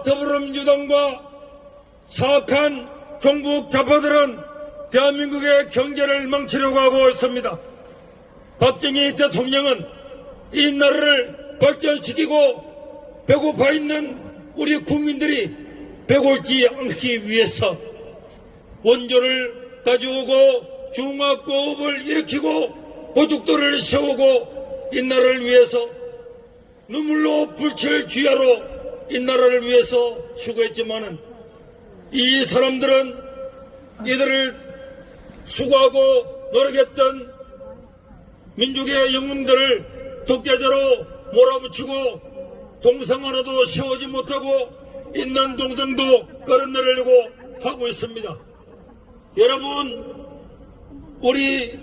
더불어민주당과 사악한 종북 좌파들은 대한민국의 경제를 망치려고 하고 있습니다. 박정희 대통령은 이 나라를 발전시키고 배고파 있는 우리 국민들이 배고프지 않기 위해서 원조를 가져오고 중화고업을 일으키고 고속도로를 세우고 이 나라를 위해서 눈물로 불칠 쥐하로 이 나라를 위해서 수고했지만은 이 사람들은 이들을 수고하고 노력했던 민족의 영웅들을 독재자로 몰아붙이고 동상 하나도 세우지 못하고 있는 동상도 끌어내려고 하고 있습니다. 여러분, 우리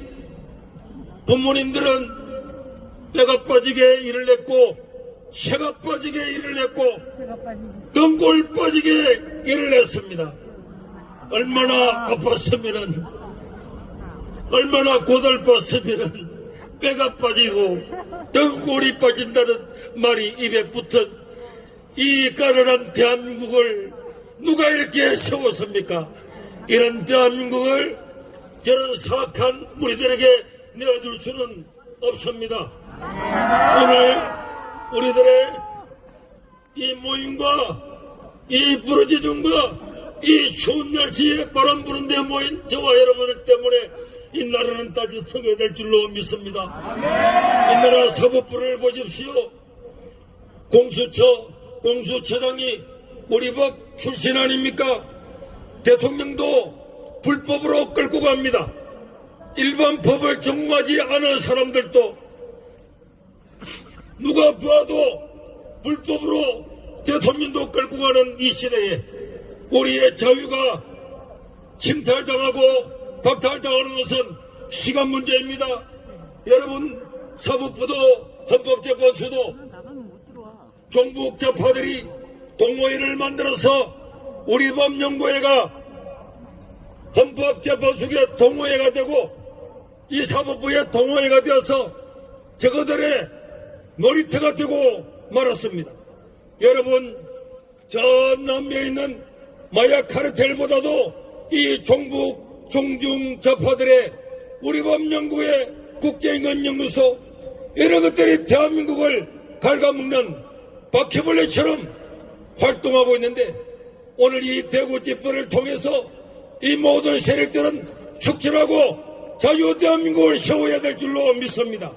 부모님들은 뼈가 빠지게 일을 했고 새가 빠지게 일을 했고 등골 빠지게 일을 했습니다. 얼마나 아팠으면은, 얼마나 고달팠으면은 뼈가 빠지고 등골이 빠진다는 말이 입에 붙은 이 가난한 대한민국을 누가 이렇게 세웠습니까? 이런 대한민국을 저런 사악한 무리들에게 내어줄 수는 없습니다. 오늘 우리들의 이 모임과 이 부르짖음과 이 추운 날씨에 바람 부는 데 모인 저와 여러분들 때문에 이 나라는 따뜻하게 될 줄로 믿습니다. 이 나라 사법부를 보십시오. 공수처장이 우리 법 출신 아닙니까? 대통령도 불법으로 끌고 갑니다. 일반 법을 전공하지 않은 사람들도 누가 봐도 불법으로 대통령도 끌고 가는 이 시대에 우리의 자유가 침탈당하고 박탈당하는 것은 시간 문제입니다. 여러분, 사법부도 헌법재판소도 종북 좌파들이 동호회를 만들어서 우리 법연구회가 헌법재판소의 동호회가 되고 이 사법부의 동호회가 되어서 저거들의 놀이터가 되고 말았습니다. 여러분, 저 남미에 있는 마약 카르텔보다도 이 종북 종중 좌파들의 우리 법연구회 국제인권연구소 이런 것들이 대한민국을 갉아먹는 바퀴벌레처럼 활동하고 있는데 오늘 이 대구 집회를 통해서 이 모든 세력들은 축출하고 자유 대한민국을 세워야 될 줄로 믿습니다.